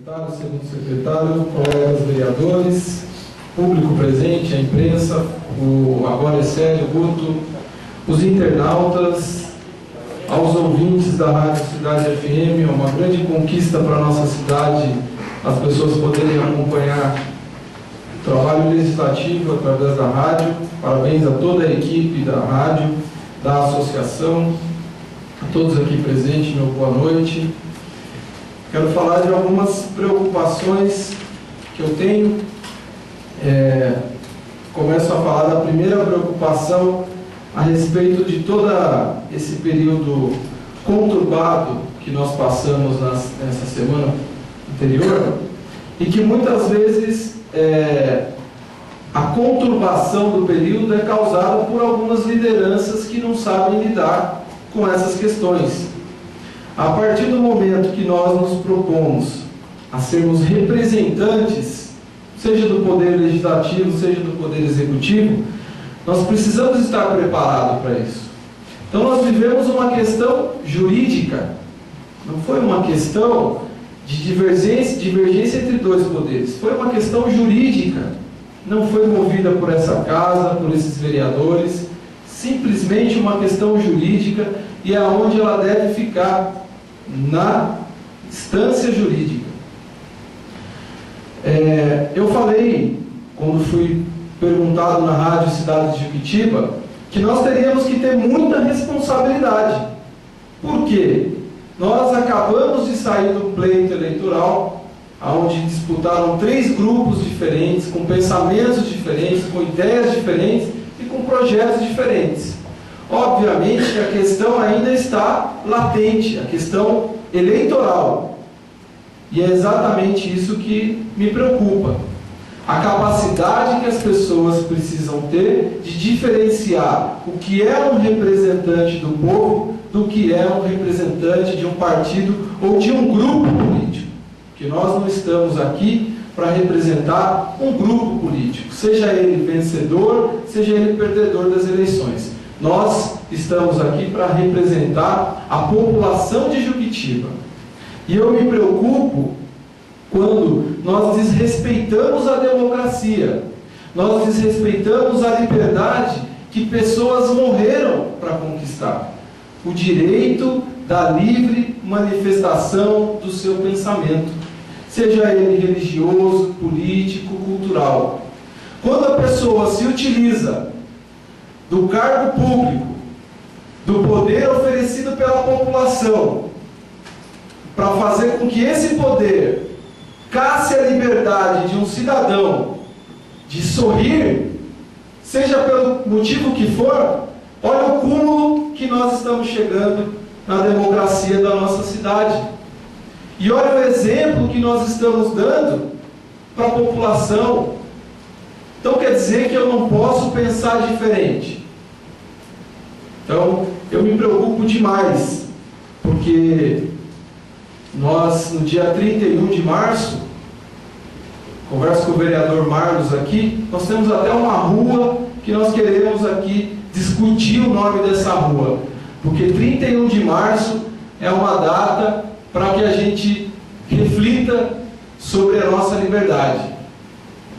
secretário, segundo secretário, colegas vereadores, público presente, a imprensa, o agora Célio, Guto, os internautas, aos ouvintes da Rádio Cidade FM. É uma grande conquista para a nossa cidade as pessoas poderem acompanhar o trabalho legislativo através da rádio. Parabéns a toda a equipe da rádio, da associação, a todos aqui presentes, meu boa noite. Quero falar de algumas preocupações que eu tenho. Começo a falar da primeira preocupação a respeito de todo esse período conturbado que nós passamos nessa semana anterior, e que muitas vezes a conturbação do período é causada por algumas lideranças que não sabem lidar com essas questões. A partir do momento que nós nos propomos a sermos representantes, seja do Poder Legislativo, seja do Poder Executivo, nós precisamos estar preparados para isso. Então nós vivemos uma questão jurídica, não foi uma questão de divergência entre dois poderes, foi uma questão jurídica, não foi movida por essa casa, por esses vereadores, simplesmente uma questão jurídica, e é onde ela deve ficar, na instância jurídica. Eu falei, quando fui perguntado na Rádio Cidade de Juquitiba, que nós teríamos que ter muita responsabilidade. Por quê? Nós acabamos de sair do pleito eleitoral, onde disputaram 3 grupos diferentes, com pensamentos diferentes, com ideias diferentes e com projetos diferentes. Obviamente que a questão ainda está latente, a questão eleitoral. E é exatamente isso que me preocupa. A capacidade que as pessoas precisam ter de diferenciar o que é um representante do povo do que é um representante de um partido ou de um grupo político. Porque nós não estamos aqui para representar um grupo político, seja ele vencedor, seja ele perdedor das eleições. Nós estamos aqui para representar a população de Juquitiba. E eu me preocupo quando nós desrespeitamos a democracia, nós desrespeitamos a liberdade que pessoas morreram para conquistar. O direito da livre manifestação do seu pensamento, seja ele religioso, político, cultural. Quando a pessoa se utiliza do cargo público, do poder oferecido pela população, para fazer com que esse poder casse a liberdade de um cidadão de sorrir, seja pelo motivo que for, olha o cúmulo que nós estamos chegando na democracia da nossa cidade. E olha o exemplo que nós estamos dando para a população. Então quer dizer que eu não posso pensar diferente. Então eu me preocupo demais, porque nós, no dia 31 de março, converso com o vereador Marlos aqui, nós temos até uma rua que nós queremos aqui discutir o nome dessa rua, porque 31 de março é uma data para que a gente reflita sobre a nossa liberdade,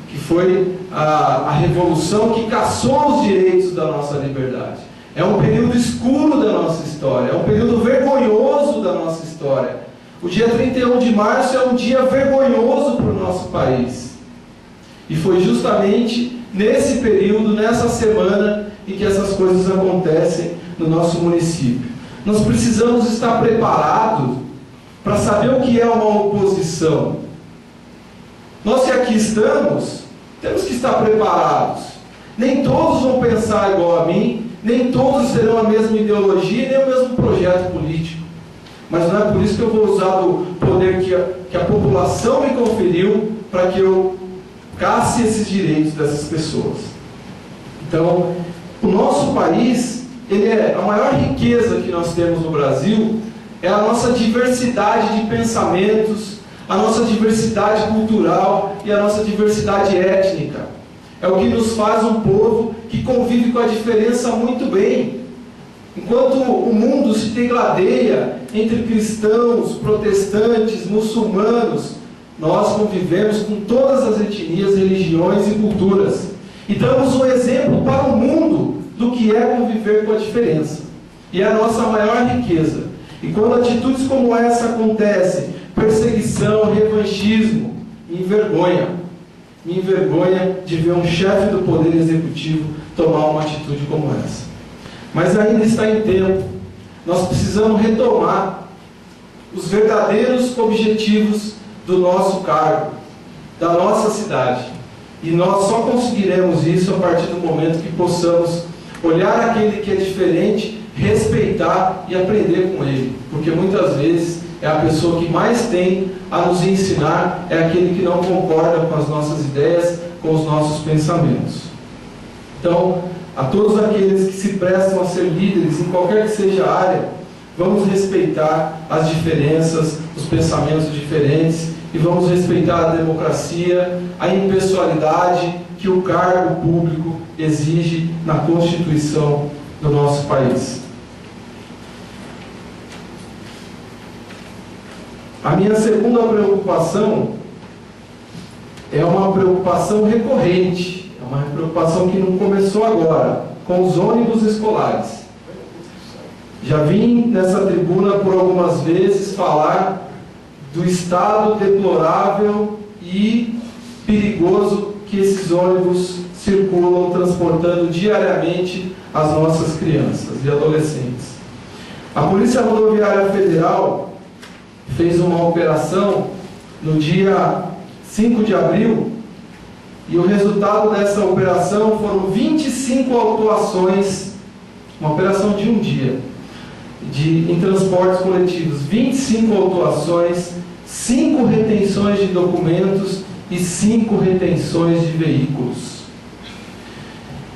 que foi a revolução que cassou os direitos da nossa liberdade. É um período escuro da nossa história, é um período vergonhoso da nossa história. O dia 31 de março é um dia vergonhoso para o nosso país. E foi justamente nesse período, nessa semana, em que essas coisas acontecem no nosso município. Nós precisamos estar preparados para saber o que é uma oposição. Nós que aqui estamos, temos que estar preparados. Nem todos vão pensar igual a mim, nem todos terão a mesma ideologia, nem o mesmo projeto político. Mas não é por isso que eu vou usar do poder que a população me conferiu para que eu casse esses direitos dessas pessoas. Então, o nosso país, a maior riqueza que nós temos no Brasil é a nossa diversidade de pensamentos, a nossa diversidade cultural e a nossa diversidade étnica. É o que nos faz um povo que convive com a diferença muito bem. Enquanto o mundo se degladeia entre cristãos, protestantes, muçulmanos, nós convivemos com todas as etnias, religiões e culturas. E damos um exemplo para o mundo do que é conviver com a diferença. E é a nossa maior riqueza. E quando atitudes como essa acontecem, perseguição, revanchismo, me envergonha. Me envergonha de ver um chefe do Poder Executivo tomar uma atitude como essa. Mas ainda está em tempo. Nós precisamos retomar os verdadeiros objetivos do nosso cargo, da nossa cidade. E nós só conseguiremos isso a partir do momento que possamos olhar aquele que é diferente, respeitar e aprender com ele. Porque muitas vezes é a pessoa que mais tem a nos ensinar, é aquele que não concorda com as nossas ideias, com os nossos pensamentos. Então, a todos aqueles que se prestam a ser líderes, em qualquer que seja a área, vamos respeitar as diferenças, os pensamentos diferentes, e vamos respeitar a democracia, a impessoalidade que o cargo público exige na Constituição do nosso país. A minha segunda preocupação é uma preocupação recorrente, é uma preocupação que não começou agora, com os ônibus escolares. Já vim nessa tribuna por algumas vezes falar do estado deplorável e perigoso que esses ônibus circulam, transportando diariamente as nossas crianças e adolescentes. A Polícia Rodoviária Federal fez uma operação no dia 5 de abril e o resultado dessa operação foram 25 autuações, uma operação de um dia, em transportes coletivos, 25 autuações, 5 retenções de documentos e 5 retenções de veículos.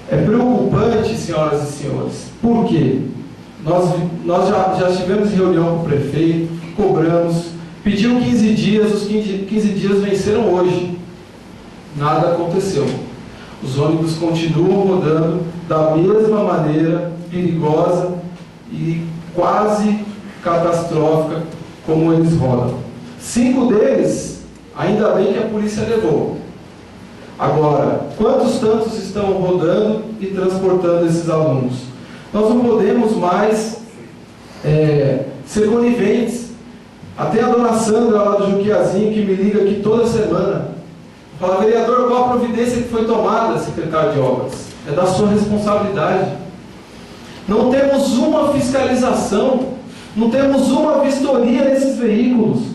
É preocupante, senhoras e senhores. Por quê? Nós já tivemos reunião com o prefeito, cobramos, pediu 15 dias, os 15 dias venceram hoje. Nada aconteceu. Os ônibus continuam rodando da mesma maneira, perigosa e quase catastrófica como eles rodam. 5 deles, ainda bem que a polícia levou. Agora, quantos tantos estão rodando e transportando esses alunos? Nós não podemos mais ser coniventes. Até a dona Sandra lá do Juquiazinho, que me liga aqui toda semana, fala: vereador, qual a providência que foi tomada, secretário de obras? É da sua responsabilidade. Não temos uma fiscalização, não temos uma vistoria nesses veículos.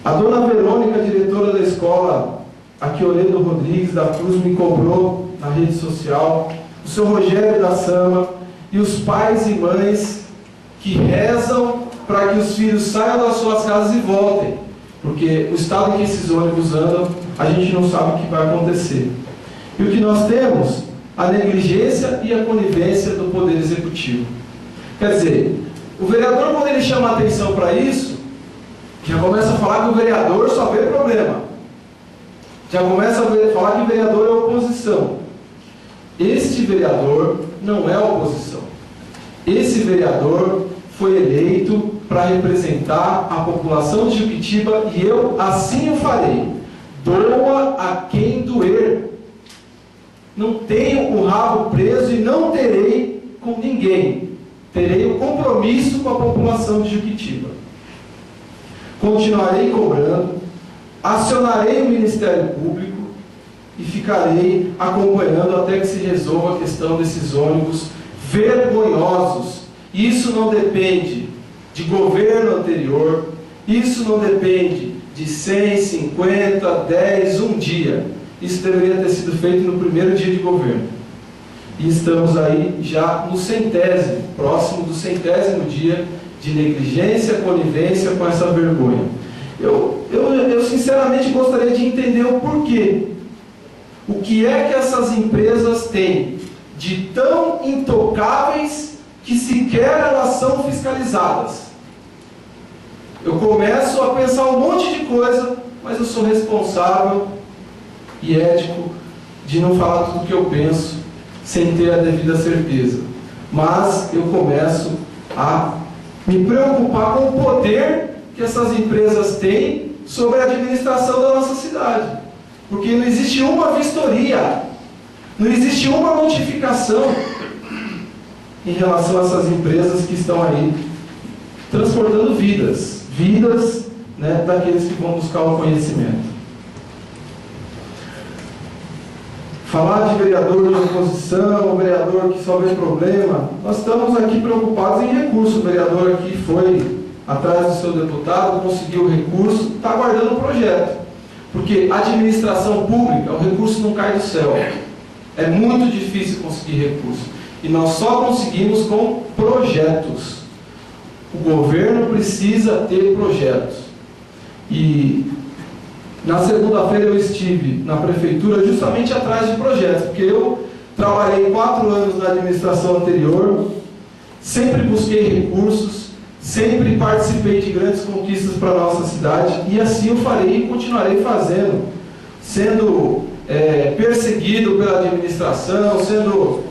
A dona Verônica, diretora da escola Aquioledo Rodrigues da Cruz, me cobrou na rede social, o seu Rogério da Sama e os pais e mães que rezam para que os filhos saiam das suas casas e voltem, porque o estado em que esses ônibus andam, a gente não sabe o que vai acontecer. E o que nós temos? A negligência e a conivência do Poder Executivo. Quer dizer, o vereador, quando ele chama a atenção para isso, já começa a falar que o vereador só vê problema. Já começa a falar que o vereador é oposição. Este vereador não é oposição. Esse vereador foi eleito para representar a população de Juquitiba e eu assim o farei. Doa a quem doer. Não tenho o rabo preso e não terei com ninguém. Terei o compromisso com a população de Juquitiba. Continuarei cobrando, acionarei o Ministério Público e ficarei acompanhando até que se resolva a questão desses ônibus vergonhosos. Isso não depende de governo anterior, isso não depende de 100, 50, 10, um dia. Isso deveria ter sido feito no primeiro dia de governo. E estamos aí já no 100º, próximo do 100º dia de negligência, conivência com essa vergonha. Eu sinceramente gostaria de entender o porquê. O que é que essas empresas têm de tão intocáveis que sequer elas são fiscalizadas? Eu começo a pensar um monte de coisa, mas eu sou responsável e ético de não falar tudo o que eu penso sem ter a devida certeza. Mas eu começo a me preocupar com o poder que essas empresas têm sobre a administração da nossa cidade. Porque não existe uma vistoria, não existe uma notificação em relação a essas empresas que estão aí transportando vidas, né, daqueles que vão buscar o conhecimento. Falar de vereador de oposição, vereador que só vê problema, nós estamos aqui preocupados em recurso. O vereador aqui foi atrás do seu deputado, conseguiu o recurso, está aguardando o projeto. Porque administração pública, o recurso não cai do céu. É muito difícil conseguir recurso. E nós só conseguimos com projetos. O governo precisa ter projetos. E na segunda-feira eu estive na prefeitura justamente atrás de projetos, porque eu trabalhei 4 anos na administração anterior, sempre busquei recursos, sempre participei de grandes conquistas para a nossa cidade, e assim eu farei e continuarei fazendo, sendo perseguido pela administração, sendo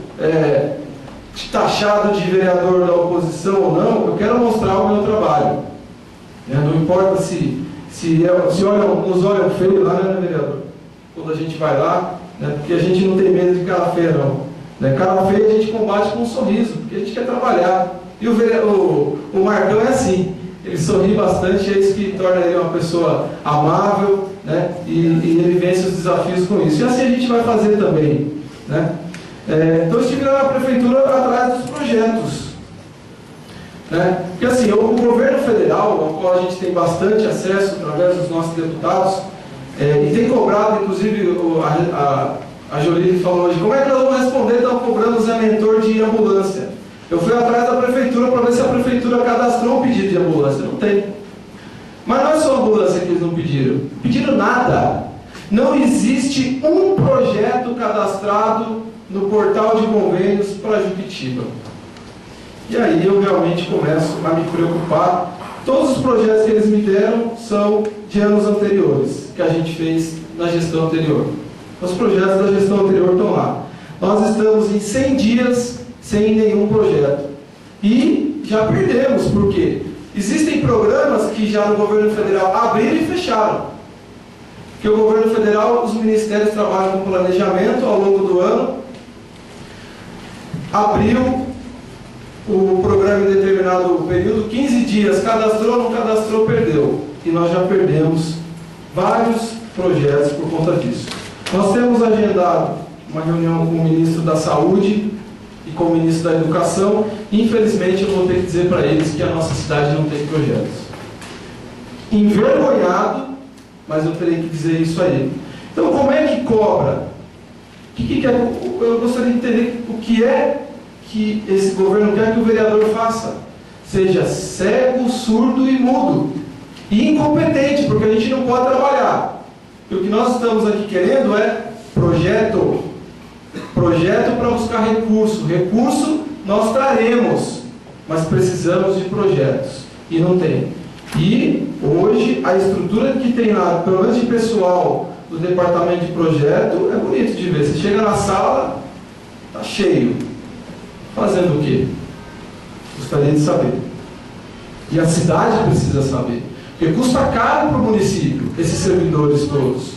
taxado de vereador da oposição ou não. Eu quero mostrar o meu trabalho. Não importa se nos olham feio lá, né, vereador? Quando a gente vai lá, né, porque a gente não tem medo de cara feia, não. Né? Cara feia a gente combate com um sorriso, porque a gente quer trabalhar. E o Marcão é assim, ele sorri bastante, é isso que torna ele uma pessoa amável, né? E ele vence os desafios com isso. E assim a gente vai fazer também. Né? Então eu estive lá na prefeitura atrás dos projetos. Né? Porque assim, o governo federal, ao qual a gente tem bastante acesso através dos nossos deputados, e tem cobrado, inclusive a Jolie falou hoje, como é que nós vamos responder, estão cobrando o Zé Mentor de ambulância? Eu fui atrás da prefeitura para ver se a prefeitura cadastrou um pedido de ambulância. Não tem. Mas não é só ambulância que eles não pediram. Pediram nada. Não existe um projeto cadastrado no portal de convênios para Juquitiba. E aí eu realmente começo a me preocupar. Todos os projetos que eles me deram são de anos anteriores, que a gente fez na gestão anterior. Os projetos da gestão anterior estão lá. Nós estamos em 100 dias sem nenhum projeto. E já perdemos, porque existem programas que já no governo federal abriram e fecharam. Porque o governo federal, os ministérios trabalham com planejamento ao longo do ano, abriu o programa em determinado período, 15 dias, cadastrou, não cadastrou, perdeu. E nós já perdemos vários projetos por conta disso. Nós temos agendado uma reunião com o ministro da Saúde e com o ministro da Educação. Infelizmente eu vou ter que dizer para eles que a nossa cidade não tem projetos. Envergonhado, mas eu terei que dizer isso a ele. Então como é que cobra? Eu gostaria de entender o que é que esse governo quer que o vereador faça. Seja cego, surdo e mudo. E incompetente, porque a gente não pode trabalhar. E o que nós estamos aqui querendo é projeto. Projeto para buscar recurso. Recurso nós traremos, mas precisamos de projetos. E não tem. E hoje a estrutura que tem lá, pelo menos de pessoal do departamento de projeto, é bonito de ver. Você chega na sala, está cheio. Fazendo o quê? Gostaria de saber. E a cidade precisa saber. Porque custa caro para o município, esses servidores todos.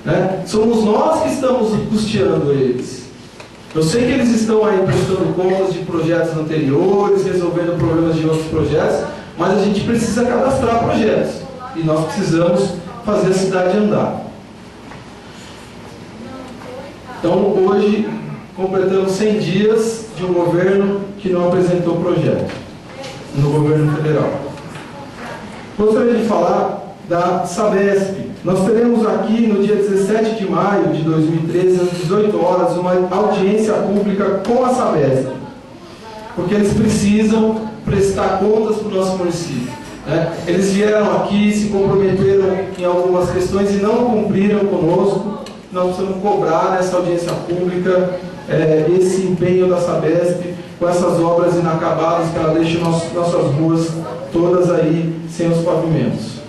Né? Somos nós que estamos custeando eles. Eu sei que eles estão aí prestando contas de projetos anteriores, resolvendo problemas de outros projetos, mas a gente precisa cadastrar projetos. E nós precisamos fazer a cidade andar. Então, hoje, completamos 100 dias de um governo que não apresentou projeto no governo federal. Gostaria de falar da Sabesp. Nós teremos aqui no dia 17 de maio de 2013, às 18 horas, uma audiência pública com a Sabesp, porque eles precisam prestar contas para o nosso município. Né? Eles vieram aqui, se comprometeram em algumas questões e não cumpriram conosco. Nós precisamos cobrar nessa audiência pública esse empenho da Sabesp com essas obras inacabadas que ela deixa nossas ruas todas aí sem os pavimentos.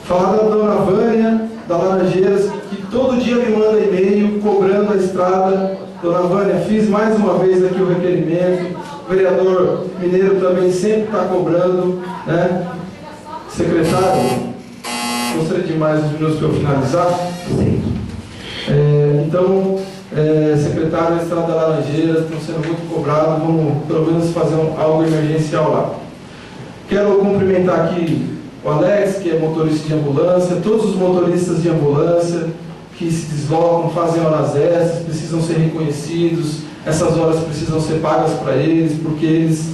Falar da dona Vânia, da Laranjeiras, que todo dia me manda e-mail cobrando a estrada. Dona Vânia, fiz mais uma vez aqui o requerimento. O vereador Mineiro também sempre está cobrando. Né? Secretário, gostaria de mais uns minutos para eu finalizar? Sim. Então, secretário, a estrada da Laranjeiras estão sendo muito cobrados, vamos pelo menos fazer algo emergencial lá. Quero cumprimentar aqui o Alex, que é motorista de ambulância, todos os motoristas de ambulância que se deslocam, fazem horas extras, precisam ser reconhecidos, essas horas precisam ser pagas para eles, porque eles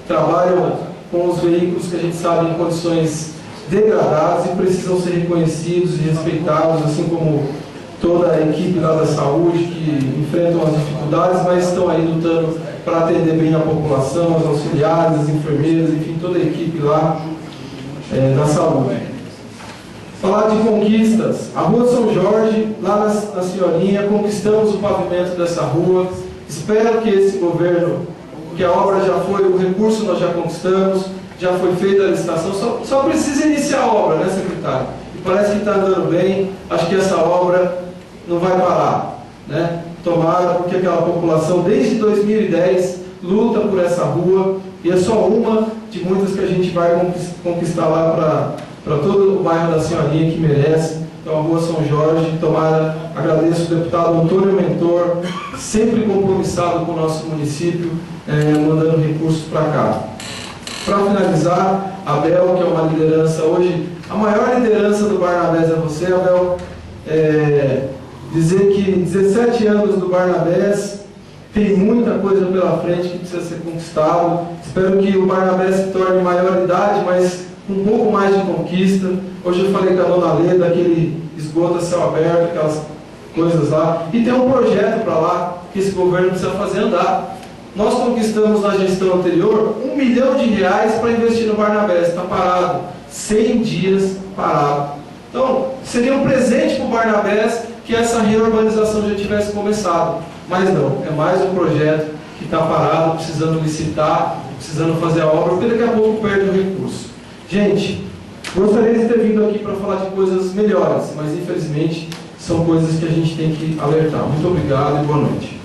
trabalham com os veículos que a gente sabe em condições degradadas e precisam ser reconhecidos e respeitados, assim como toda a equipe lá da saúde que enfrentam as dificuldades, mas estão aí lutando para atender bem a população, os auxiliares, as enfermeiras, enfim, toda a equipe lá da saúde. Falar de conquistas, a Rua São Jorge, lá na Senhorinha, conquistamos o pavimento dessa rua. Espero que esse governo, que a obra já foi, o recurso nós já conquistamos, já foi feita a licitação, só precisa iniciar a obra, né, secretário? E parece que está andando bem, acho que essa obra não vai parar, né? Tomara, porque aquela população, desde 2010, luta por essa rua, e é só uma de muitas que a gente vai conquistar lá para todo o bairro da Senhorinha que merece. Então, a Rua São Jorge, tomara, agradeço o deputado Antônio Mentor, sempre compromissado com o nosso município, mandando recursos para cá. Para finalizar, Abel, que é uma liderança hoje, a maior liderança do Barnabés é você, Abel. Dizer que 17 anos do Barnabés, tem muita coisa pela frente que precisa ser conquistado. Espero que o Barnabés se torne maioridade, mas com um pouco mais de conquista. Hoje eu falei com a dona Leda, aquele esgoto a céu aberto, aquelas coisas lá. E tem um projeto para lá que esse governo precisa fazer andar. Nós conquistamos na gestão anterior R$1 milhão para investir no Barnabés. Está parado. 100 dias parado. Então, seria um presente para o Barnabés que essa reurbanização já tivesse começado. Mas não, é mais um projeto que está parado, precisando licitar, precisando fazer a obra, porque daqui a pouco perde o recurso. Gente, gostaria de ter vindo aqui para falar de coisas melhores, mas infelizmente são coisas que a gente tem que alertar. Muito obrigado e boa noite.